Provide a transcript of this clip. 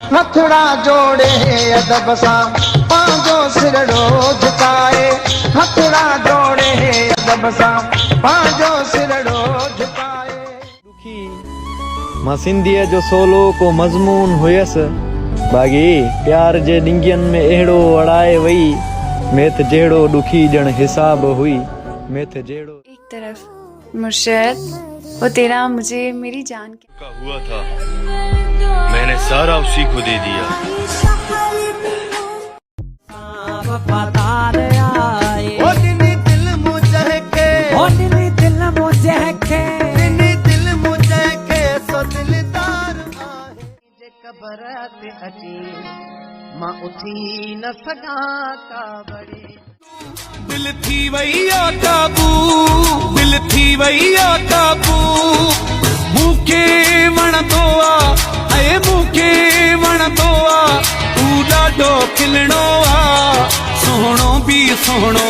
हथड़ा जोड़े अदब सां पंहिंजो सिरड़ो झुकाए, हथड़ा जोड़े अदब सां पंहिंजो सिरड़ो झुकाए। दुखी मां सिंधीअ जो सोलो को मज़मून हुयसि बाग़ी प्यार जे डिंगियन में अहिड़ो अड़ाए वई, मेथ जहिड़ो दुखी ॼण हिसाब हुई, मेथ जहिड़ो। एक तरफ मुर्शद वो तेरा मुझे मेरी जान का हुआ था, मैंने सारा उसी को दे दिया। ओ दिनी दिल मुझे के, ओ दिनी दिल मुझे के, दिनी दिल मुझे के सो दिलदार आहे। जे कबर ते अची मां उठी न सघां का बड़ी, दिल थी वई आ काबू, दिल थी वई आ काबू। मूंखे वणंदो आ ऐं मूंखे वणंदो आ, तू ॾाढो खिलणो आ, सोहणो बि सोहणो